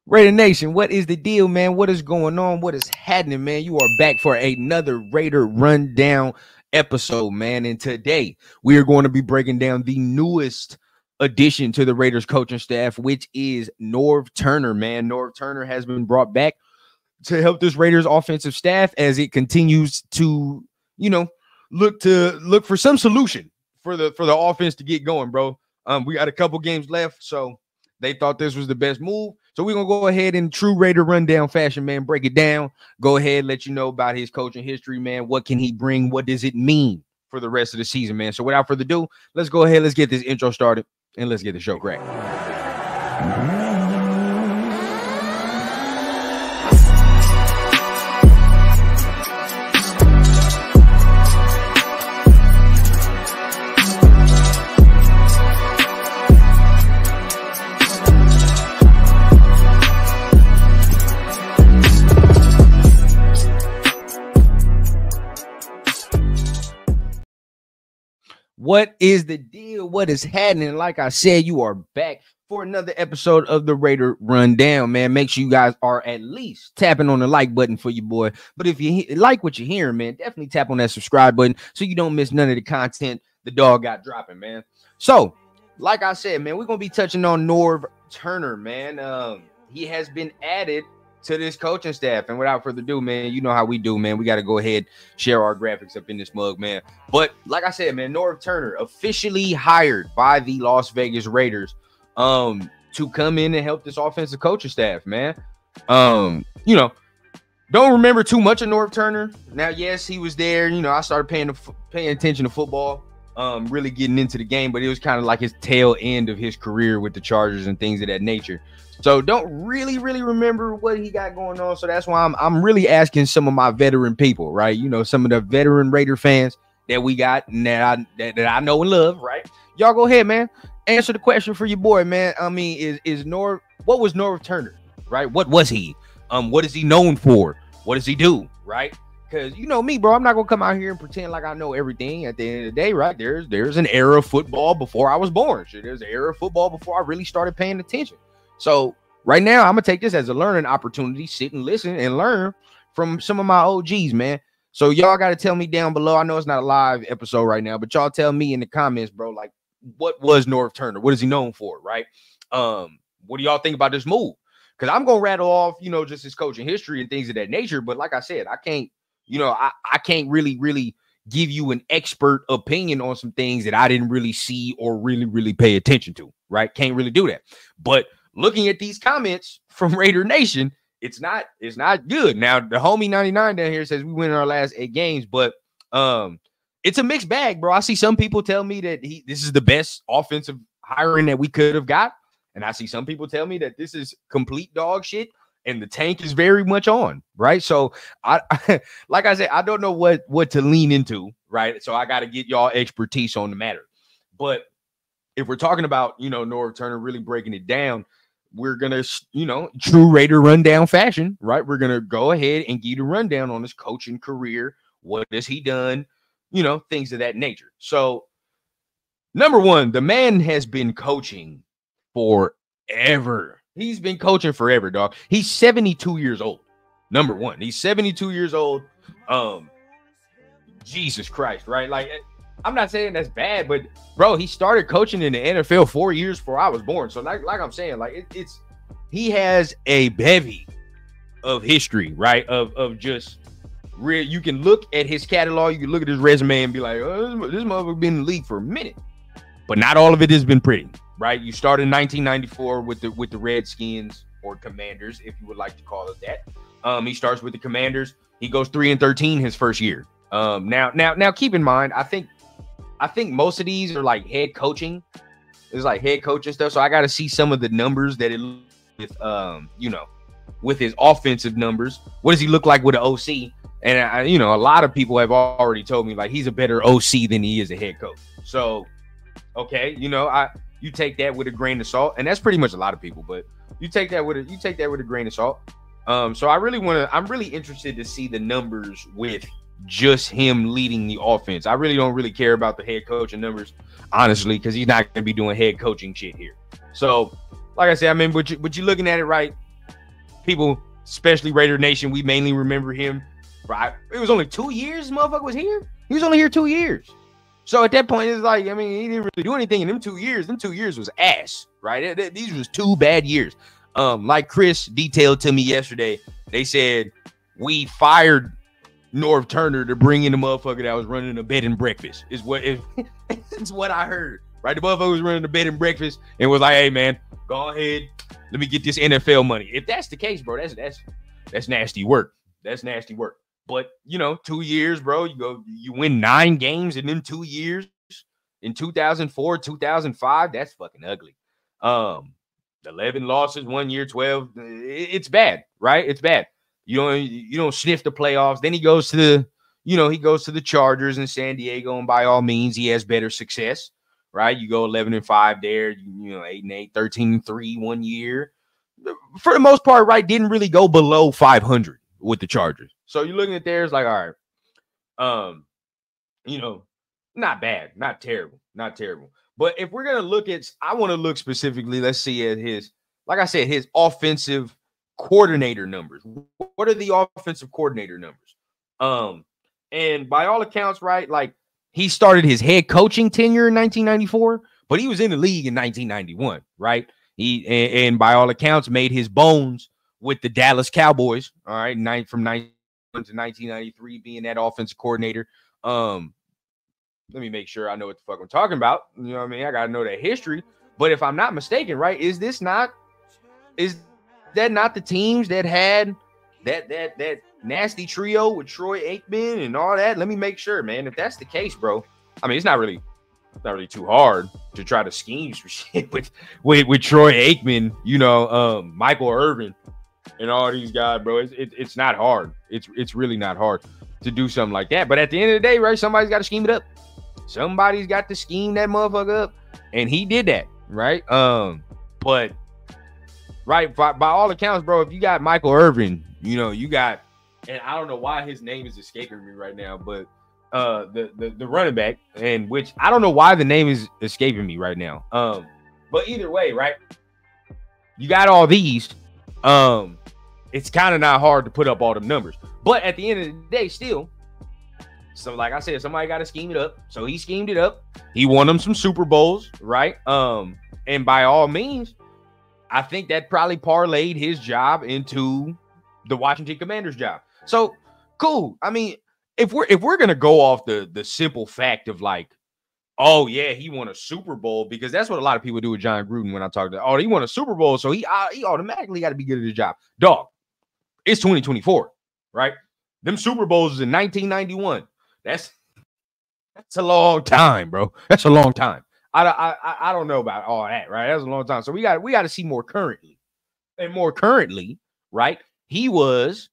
Raider Nation, what is the deal, man? What is going on? What is happening, man? You are back for another Raider Rundown episode, man. And today we are going to be breaking down the newest addition to the Raiders coaching staff, which is Norv Turner, man. Norv Turner has been brought back to help this Raiders offensive staff as it continues to, look for some solution for the offense to get going, bro. We got a couple games left, so they thought this was the best move. So we're going to go ahead in true Raider rundown fashion, man, break it down, go ahead, let you know about his coaching history, man. What can he bring? What does it mean for the rest of the season, man? So without further ado, let's go ahead, let's get this intro started, and let's get the show cracked. What is the deal? What is happening? Like I said, you are back for another episode of the Raider Rundown, man. Make sure you guys are at least tapping on the like button for your boy. But if you like what you're hearing, man, definitely tap on that subscribe button so you don't miss none of the content the dog got dropping, man. So, like I said, man, we're going to be touching on Norv Turner, man. He has been added to this coaching staff, and without further ado, man, you know how we do, man. We got to go ahead, share our graphics up in this mug, man. But like I said, man, Norv Turner officially hired by the Las Vegas Raiders to come in and help this offensive coaching staff, man. Don't remember too much of Norv Turner. Now, yes, he was there. I started paying attention to football, really getting into the game, but it was kind of like his tail end of his career with the Chargers and things of that nature. So don't really remember what he got going on. So that's why I'm really asking some of my veteran people, right? Some of the veteran Raider fans that we got and that I know and love, right? Y'all go ahead, man. Answer the question for your boy, man. I mean, what was Norv Turner, right? What was he? What is he known for? What does he do, right? Because me, bro, I'm not gonna come out here and pretend like I know everything. At the end of the day, right? There's an era of football before I was born. There's an era of football before I really started paying attention. So right now, I'm going to take this as a learning opportunity, sit and listen and learn from some of my OGs, man. So y'all got to tell me down below. I know it's not a live episode right now, but y'all tell me in the comments, bro, like, what was Norv Turner? What is he known for, right? What do y'all think about this move? Because I'm going to rattle off, just his coaching history and things of that nature. But like I said, I can't, I can't really give you an expert opinion on some things that I didn't really see or really pay attention to, right? Can't really do that. But looking at these comments from Raider Nation, it's not good. Now, the homie 99 down here says we win our last 8 games, but it's a mixed bag, bro. I see some people tell me that this is the best offensive hiring that we could have got, and I see some people tell me that this is complete dog shit, and the tank is very much on, right? So, I like I said, I don't know what to lean into, right? So I got to get y'all expertise on the matter. But if we're talking about, Norv Turner really breaking it down, we're going to, true Raider rundown fashion, right? We're going to go ahead and give you a rundown on his coaching career. What has he done? Things of that nature. So, number one, the man has been coaching forever. He's been coaching forever, dog. He's 72 years old. Number one, he's 72 years old. Jesus Christ, right? Like, I'm not saying that's bad, but bro, he started coaching in the NFL 4 years before I was born. So like I'm saying, like he has a bevy of history, right? Of just real. You can look at his catalog, you can look at his resume and be like, oh, this motherfucker been in the league for a minute. But not all of it has been pretty, right? You started in 1994 with the Redskins, or Commanders, if you would like to call it that. He starts with the Commanders. He goes 3-13 his first year. Now keep in mind, I think most of these are like head coaching. It's like head coaching stuff. So I got to see some of the numbers that it with with his offensive numbers. What does he look like with an OC? And a lot of people have already told me like he's a better OC than he is a head coach. So okay, you take that with a grain of salt, and that's pretty much a lot of people, but you take that with a grain of salt. So I'm really interested to see the numbers with just him leading the offense. I really don't care about the head coaching numbers, honestly, because he's not going to be doing head coaching shit here. So, like I said, I mean, but you're looking at it right. People, especially Raider Nation, we mainly remember him. Right? It was only 2 years, motherfucker was here. He was only here 2 years. So at that point, it's like, I mean, he didn't really do anything in them 2 years. Them 2 years was ass, right? These was 2 bad years. Like Chris detailed to me yesterday, they said we fired Norv Turner to bring in the motherfucker that was running a bed and breakfast. It's what I heard. Right? The motherfucker was running a bed and breakfast and was like, hey man, go ahead, let me get this NFL money. If that's the case, bro, that's nasty work. That's nasty work. But 2 years, bro, you win 9 games in them 2 years in 2004, 2005. That's fucking ugly. 11 losses, 1 year, 12. It's bad, right? It's bad. You don't sniff the playoffs. Then he goes to the Chargers in San Diego, and by all means, he has better success, right? You go 11-5 there, 8-8, 13-3 1 year. For the most part, right, didn't really go below 500 with the Chargers. So you're looking at there, it's like, all right, not bad, not terrible. But if we're gonna look at, I want to look specifically, let's see at his, like I said, his offensive coordinator numbers. What are the offensive coordinator numbers? And by all accounts, right, like he started his head coaching tenure in 1994, but he was in the league in 1991, right? And by all accounts made his bones with the Dallas Cowboys, all right, from 19 to 1993 being that offensive coordinator. Let me make sure I know what the fuck I'm talking about. You know what I mean? I got to know that history. But if I'm not mistaken, right, is that not the teams that had that nasty trio with Troy Aikman and all that? Let me make sure, man. If that's the case, bro, I mean, it's not really too hard to try to scheme some shit with Troy Aikman, Michael Irvin and all these guys, bro. It's not hard. It's really not hard to do something like that. But at the end of the day, right, somebody's got to scheme it up. Somebody's got to scheme that motherfucker up, and he did that, right? But right, by all accounts, bro, if you got Michael Irvin, you got, and I don't know why his name is escaping me right now, but the running back, and which I don't know why the name is escaping me right now. But either way, right, you got all these. It's kind of not hard to put up all them numbers, but at the end of the day, still. So, like I said, somebody got to scheme it up. So he schemed it up. He won them some Super Bowls, right? And by all means, I think that probably parlayed his job into the Washington Commanders' job. So cool. I mean, if we're gonna go off the simple fact of like, oh yeah, he won a Super Bowl, because that's what a lot of people do with John Gruden when I talk to. Oh, he won a Super Bowl, so he automatically got to be good at his job. Dog, it's 2024, right? Them Super Bowls is in 1991. That's a long time, bro. That's a long time. I don't know about all that, right? That's a long time. So we got to see more currently. And more currently, right? He was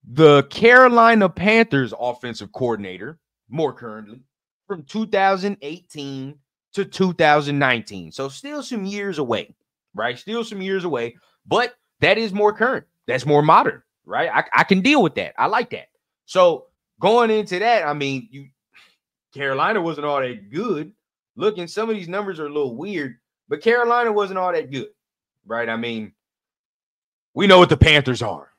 the Carolina Panthers offensive coordinator, more currently, from 2018 to 2019. So still some years away, right? Still some years away, but that is more current. That's more modern, right? I can deal with that. I like that. So going into that, I mean, Carolina wasn't all that good. Looking, some of these numbers are a little weird, but Carolina wasn't all that good, right? I mean, we know what the Panthers are.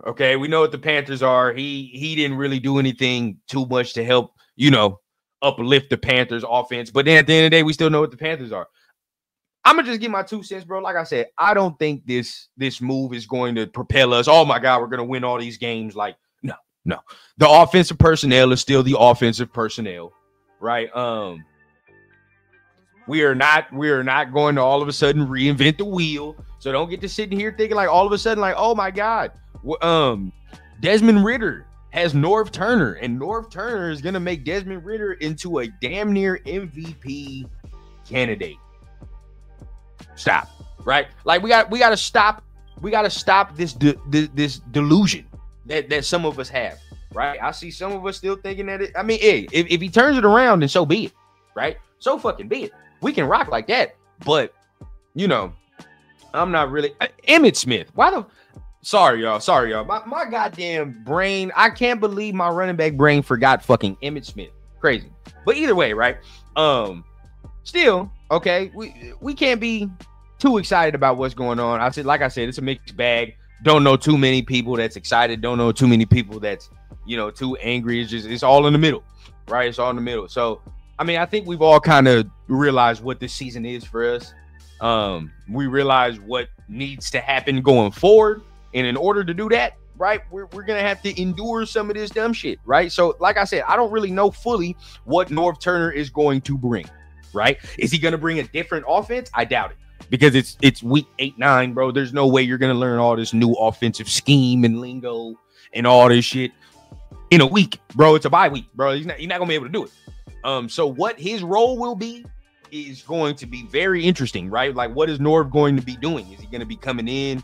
Okay, we know what the Panthers are. He didn't really do anything too much to help, uplift the Panthers offense. But then at the end of the day, we still know what the Panthers are. I'm gonna just give my 2 cents, bro. Like I said, I don't think this move is going to propel us. Oh my God, we're gonna win all these games. Like, no. The offensive personnel is still the offensive personnel, right? We are not going to all of a sudden reinvent the wheel. So don't get to sitting here thinking like all of a sudden like, oh my God, Desmond Ridder has Norv Turner, and Norv Turner is gonna make Desmond Ridder into a damn near MVP candidate. Stop, right? Like we got to stop. We got to stop this delusion that some of us have, right? I see some of us still thinking that I mean, hey, if he turns it around, then so be it, right? So fucking be it. We can rock like that, but I'm not really Emmitt Smith. Sorry, y'all. My goddamn brain. I can't believe my running back brain forgot fucking Emmitt Smith. Crazy. But either way, right? Still, okay. We can't be too excited about what's going on. Like I said, it's a mixed bag. Don't know too many people that's excited. Don't know too many people that's, too angry. It's all in the middle, right? It's all in the middle. So, I mean, I think we've all kind of realized what this season is for us. We realize what needs to happen going forward. And in order to do that, right, we're going to have to endure some of this dumb shit, right? So, like I said, I don't really know fully what Norv Turner is going to bring, right? Is he going to bring a different offense? I doubt it. Because it's week 8-9, bro. There's no way you're going to learn all this new offensive scheme and lingo and all this shit in a week, bro. It's a bye week, bro. You're not going to be able to do it. So what his role will be is going to be very interesting, right? Like, what is Norv going to be doing? Is he going to be coming in,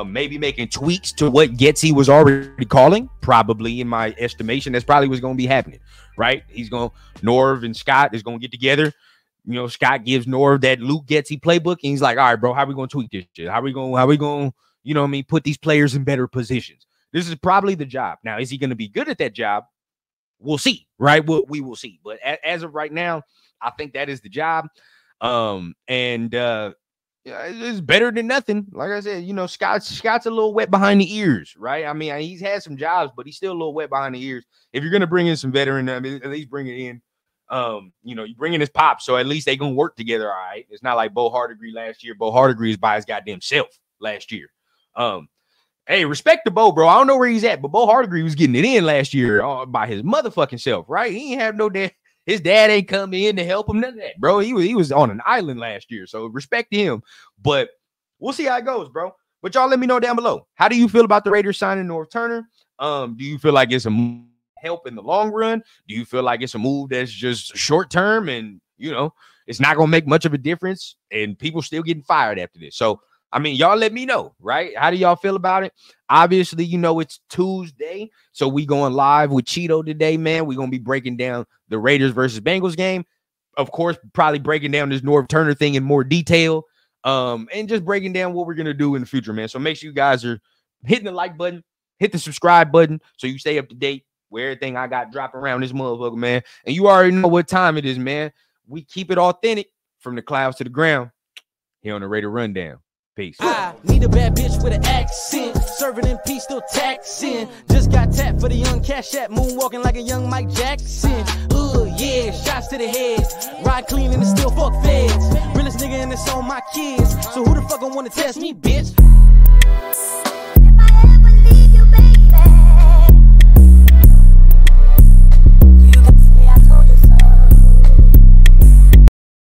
maybe making tweaks to what Getsy was already calling? Probably, in my estimation, that's probably what's going to be happening, right? Norv and Scott is going to get together. Scott gives Norv that Luke Getsy playbook, and he's like, all right, bro, how are we going to tweak this shit? How are we going to, put these players in better positions? This is probably the job. Now, is he going to be good at that job? We'll see, right? We will see. But as of right now, I think that is the job. It's better than nothing. Like I said, Scott's a little wet behind the ears, right? I mean, he's had some jobs, but he's still a little wet behind the ears. If you're going to bring in some veteran, at least bring it in. You bring in his pop, so at least they gonna work together, all right? It's not like Bo Hardegree last year. Bo Hardegree is by his goddamn self last year. Hey, respect to Bo, bro. I don't know where he's at, but Bo Hardegree was getting it in last year by his motherfucking self, right? He ain't have no dad. His dad ain't come in to help him, none of that, bro. He was on an island last year, so respect to him. But we'll see how it goes, bro. But y'all let me know down below. How do you feel about the Raiders signing Norv Turner? Do you feel like it's a help in the long run? Do you feel like it's a move that's just short term and, it's not going to make much of a difference and people still getting fired after this? So, I mean, y'all let me know, right? How do y'all feel about it? Obviously, it's Tuesday, so we going live with Cheeto today, man. We're going to be breaking down the Raiders versus Bengals game. Of course, probably breaking down this Norv Turner thing in more detail, and just breaking down what we're going to do in the future, man. So make sure you guys are hitting the like button, hit the subscribe button so you stay up to date with everything I got dropping around this motherfucker, man. And you already know what time it is, man. We keep it authentic from the clouds to the ground here on the Raider Rundown. Peace. I need a bad bitch with an accent, serving in peace, still taxing. Just got tapped for the young Cash App, moonwalking like a young Mike Jackson. Yeah, shots to the head, ride clean and still fuck feds. Realest nigga and it's on my kids, so who the fuck gon' wanna test me, bitch?